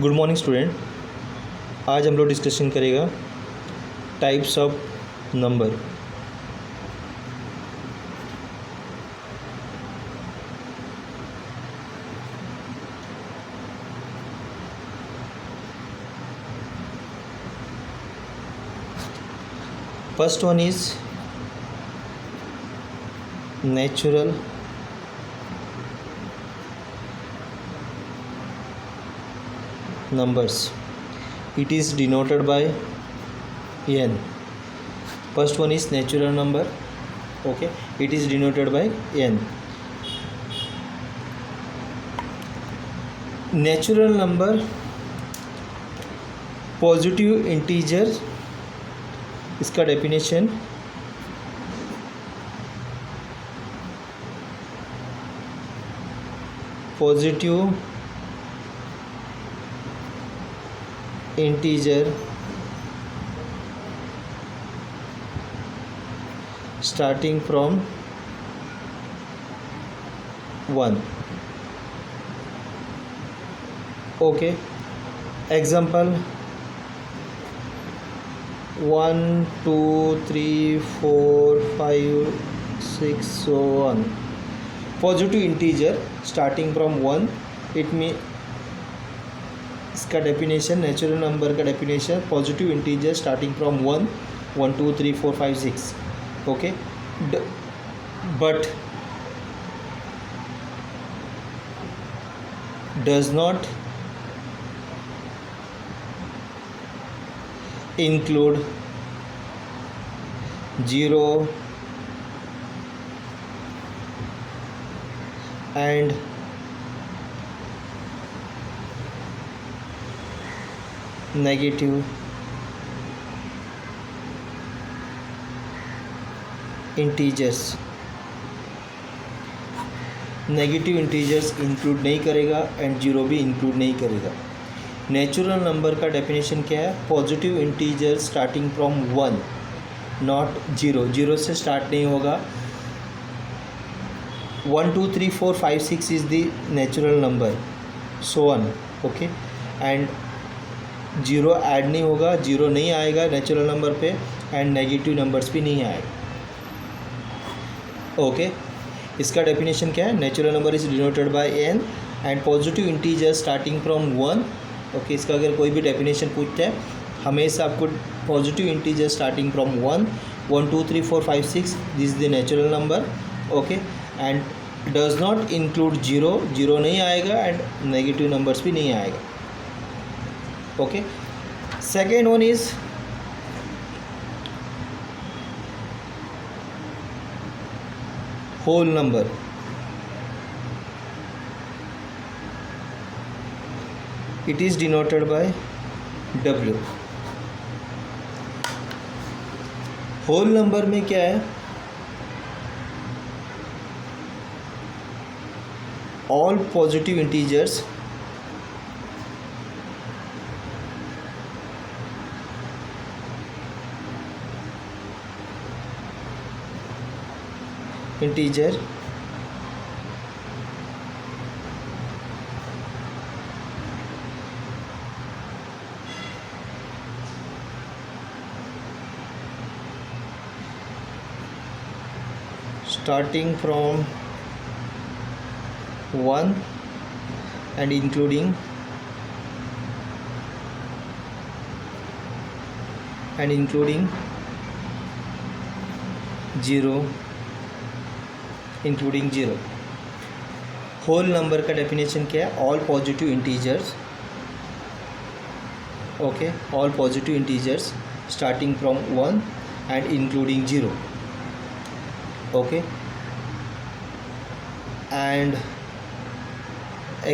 Good morning student. आज हम लोग डिस्कशन करेगा types of number. First one is natural numbers. It is denoted by n. First one is natural number. Okay, it is denoted by n. Natural number, positive integer, इसका definition positive integer starting from 1. Okay, example 1 2 3 4 5 6 so on. Positive integer starting from 1, it means इसका definition, natural number का definition positive integer starting from 1 1 2 3 4 5 6. Okay, but does not include 0 and negative integers. Negative integers include नहीं करेगा and zero भी include नहीं करेगा. Natural number का definition क्या है? Positive integer starting from 1, not 0. 0 से स्टार्ट नहीं होगा. 1 2 3 4 5 6 is the natural number, so on. Okay, and zero add नहीं होगा, जीरो नहीं आएगा नेचुरल नंबर पे, एंड नेगेटिव नंबर्स भी नहीं आएगा. ओके, इसका डेफिनेशन क्या है? Natural number is denoted by N and positive integer starting from 1. Okay, इसका अगर कोई भी डेफिनेशन पूछता है, हमेशा आपको positive integer starting from 1 1 2 3 4 5 6 this is the natural number. Okay, and does not include zero. Zero नहीं आएगा एंड नेगेटिव नंबर्स भी नहीं आएगा. Okay, second one is whole number. It is denoted by W. whole number में क्या है? all positive integers integer starting from 1 and including 0 including zero. Whole number का definition क्या है? All positive integers. Okay, all positive integers starting from 1 and including zero. Okay, and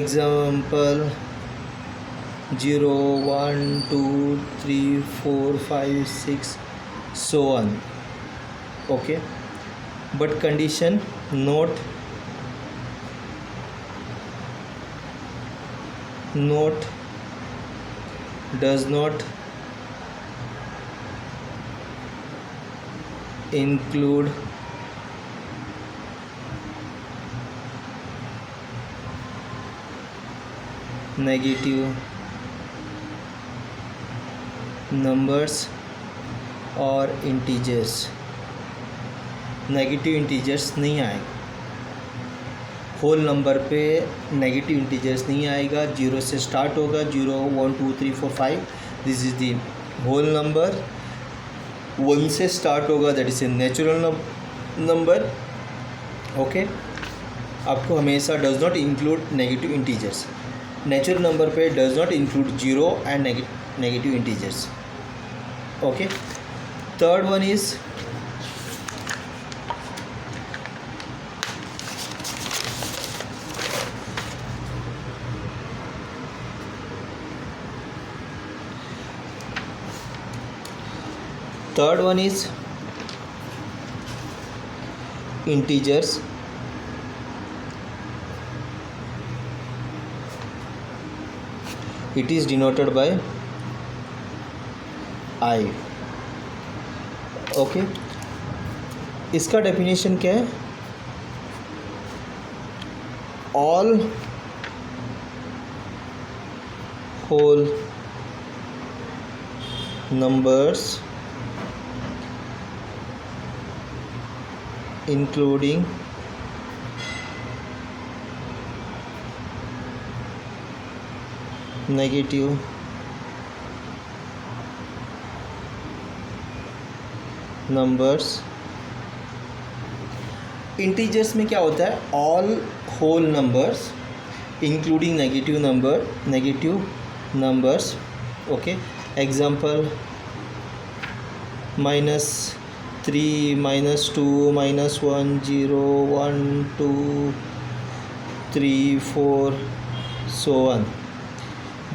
example 0 1 2 3 4 5 6 so on. Okay, but condition note does not include negative numbers और integers, negative integers नहीं आएगा। Whole number पे negative integers नहीं आएगा। 0 से start होगा, 0 1 2 3 4 5, this is the whole number. 1 से start होगा, that is a natural number. Okay, आपको हमेशा does not include negative integers. Natural number पे does not include 0 and negative integers. Okay, third one is integers. It is denoted by I. Okay, इसका definition क्या है? All whole numbers including negative numbers। Integers में क्या होता है? All whole numbers including negative numbers. Okay, example -3 -2 -1 0 1 2 3 4 so on.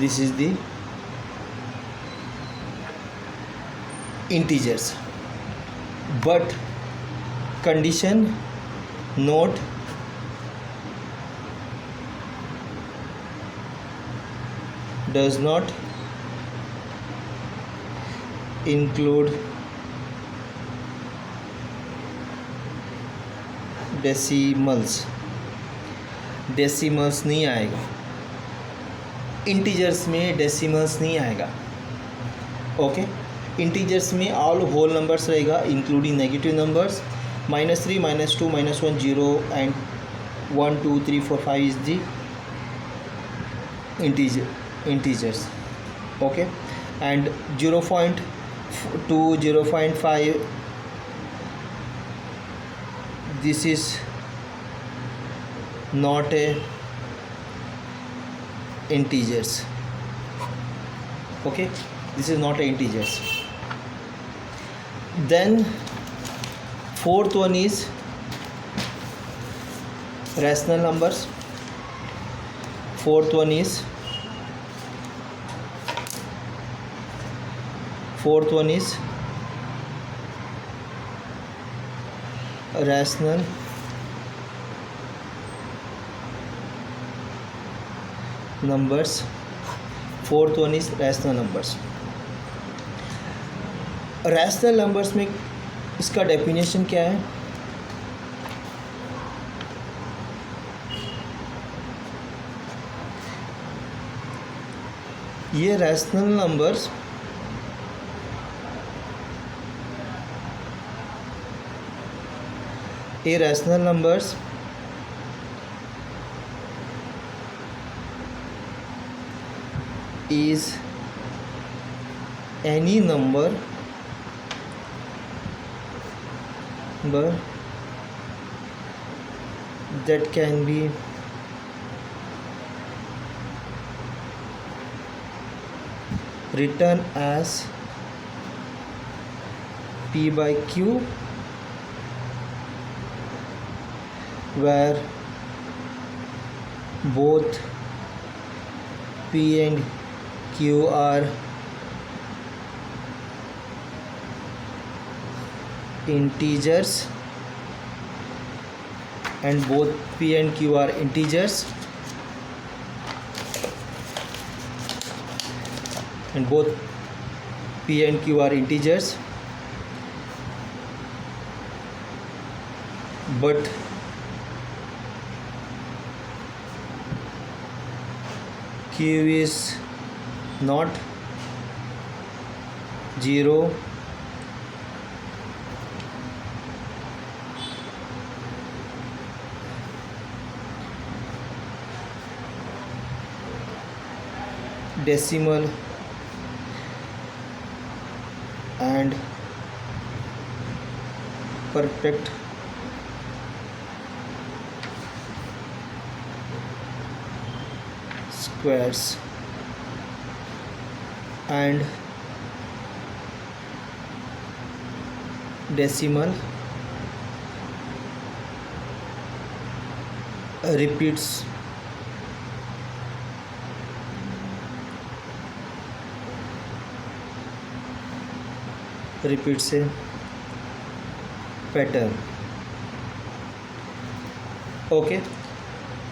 This is the integers, but condition note does not include decimals नहीं आएगा। Integers में डेसिमल्स नहीं आएगा। ओके, इंटीजर्स में ऑल होल नंबर्स रहेगा including negative numbers. -3 -2 -1 0 and 1 2 3 4 5 is the integers. Okay, and 0.2 0.5 this is not a integers. Okay, this is not a integers. Then fourth one is rational numbers. Fourth one is rational numbers. Fourth one is rational numbers. Rational numbers में इसका definition क्या है? ये rational numbers irrational numbers is any number that can be written as P by Q, where both P and Q are integers, and both P and Q are integers, and both P and Q are integers, but Q is not 0, decimal and perfect squares and decimal repeats से pattern. Okay,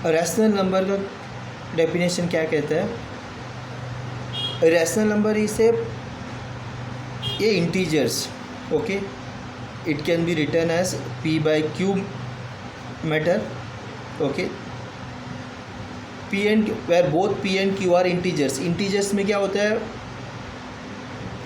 rational number का definition क्या कहता है? Rational number is ये integers, okay, it can be written as p by q matter, okay, p and where both p and q are integers। Integers में क्या होता है?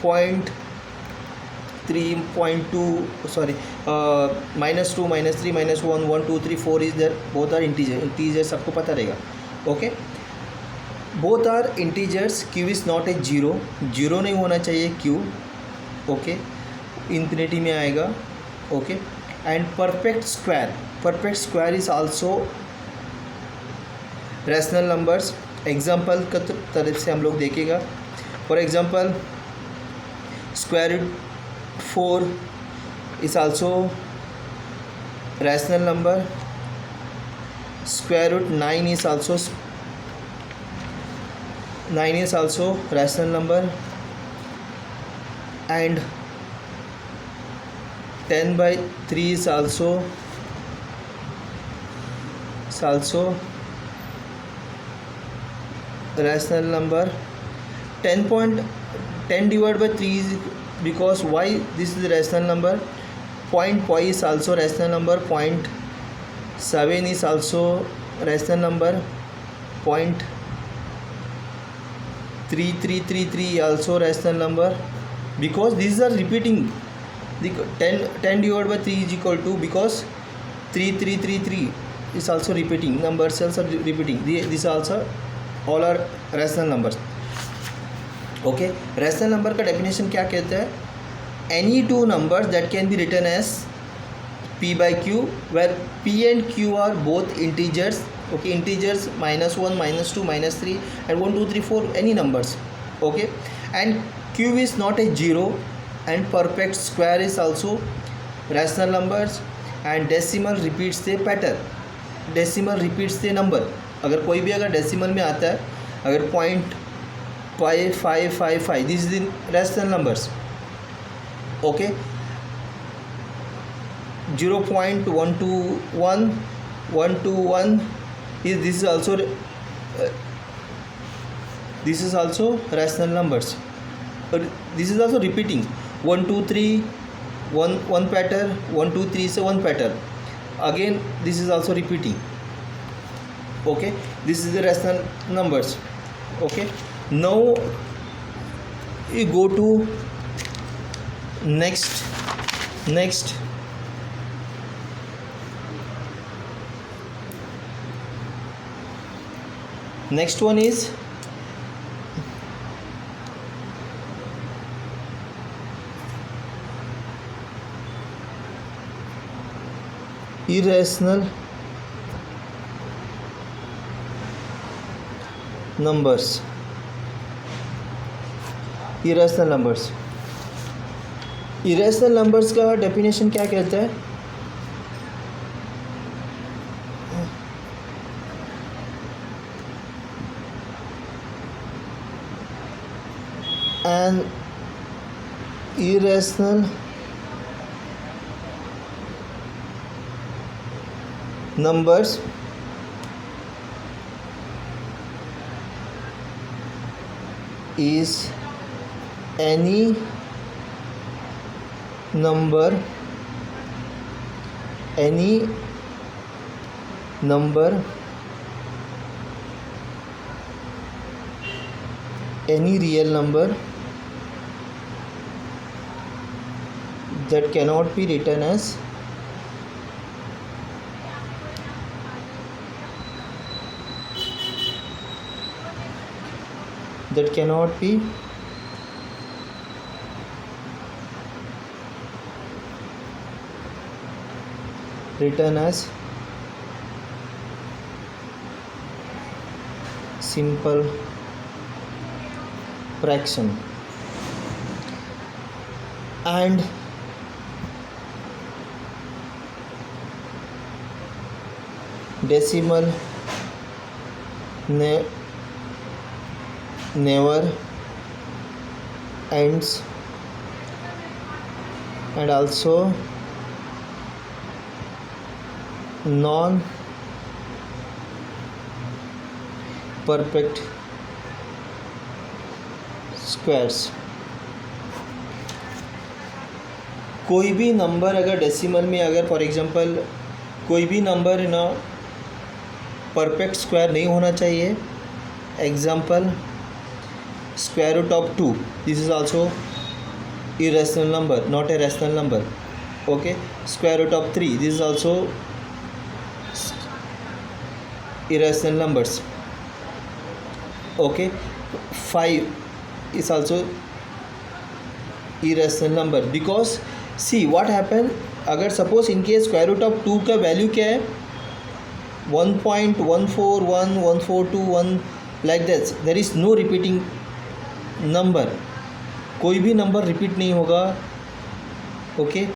0.3, 0.2, sorry, -2, -3, -1, 1, 2, 3, 4 is there, both are integers आपको पता रहेगा, okay. Both are integers, q is not a zero, zero नहीं होना चाहिए q, ओके, इन्फिनिटी में आएगा, okay. And perfect square is also rational numbers. Example का तरफ से हम लोग देखेगा। For example square root 4 is also rational number, square root 9 is also rational number, and 10/3 is also rational number. 10 divided by 3 is, because why this is a rational number? 0.5 is also rational number, 0.7 is also rational number, 0.3333 also rational number, because these are repeating. The 10 divided by 3 is equal to, because 3333 is also repeating, numbers also repeating, these also all are rational numbers, okay. Rational number का definition क्या कहता है? Any two numbers that can be written as p by q, where p and q are both integers, okay, integers -1, -2, -3 and 1, 2, 3, 4, any numbers, okay, and q is not a zero, and perfect square is also rational numbers, and decimal repeats the pattern, decimal repeats the number। अगर कोई भी अगर decimal में आता है, अगर 0.5555, this is in rational numbers, okay. 0.121 121 is this is also rational numbers, but this is also repeating, 1 2 3 one pattern, 1 2 3 is one pattern, again this is also repeating, okay, this is the rational numbers, okay। Now you go to next one is irrational numbers। Irrational numbers का definition क्या कहता है? An irrational numbers is any number any real number that cannot be written as written as simple fraction. And decimal never ends, and also non perfect squares. कोई भी number अगर decimal में, अगर for example कोई भी number ना perfect square नहीं होना चाहिए. Example square root of 2, this is also irrational number, not a rational number. Okay, square root of 3, this is also irrational numbers. Okay, 5 is also irrational number. Because see what happen, अगर suppose in case square root of 2 का value क्या है 1.141 142 like that, there is no repeating number. कोई भी number repeat नहीं होगा. Okay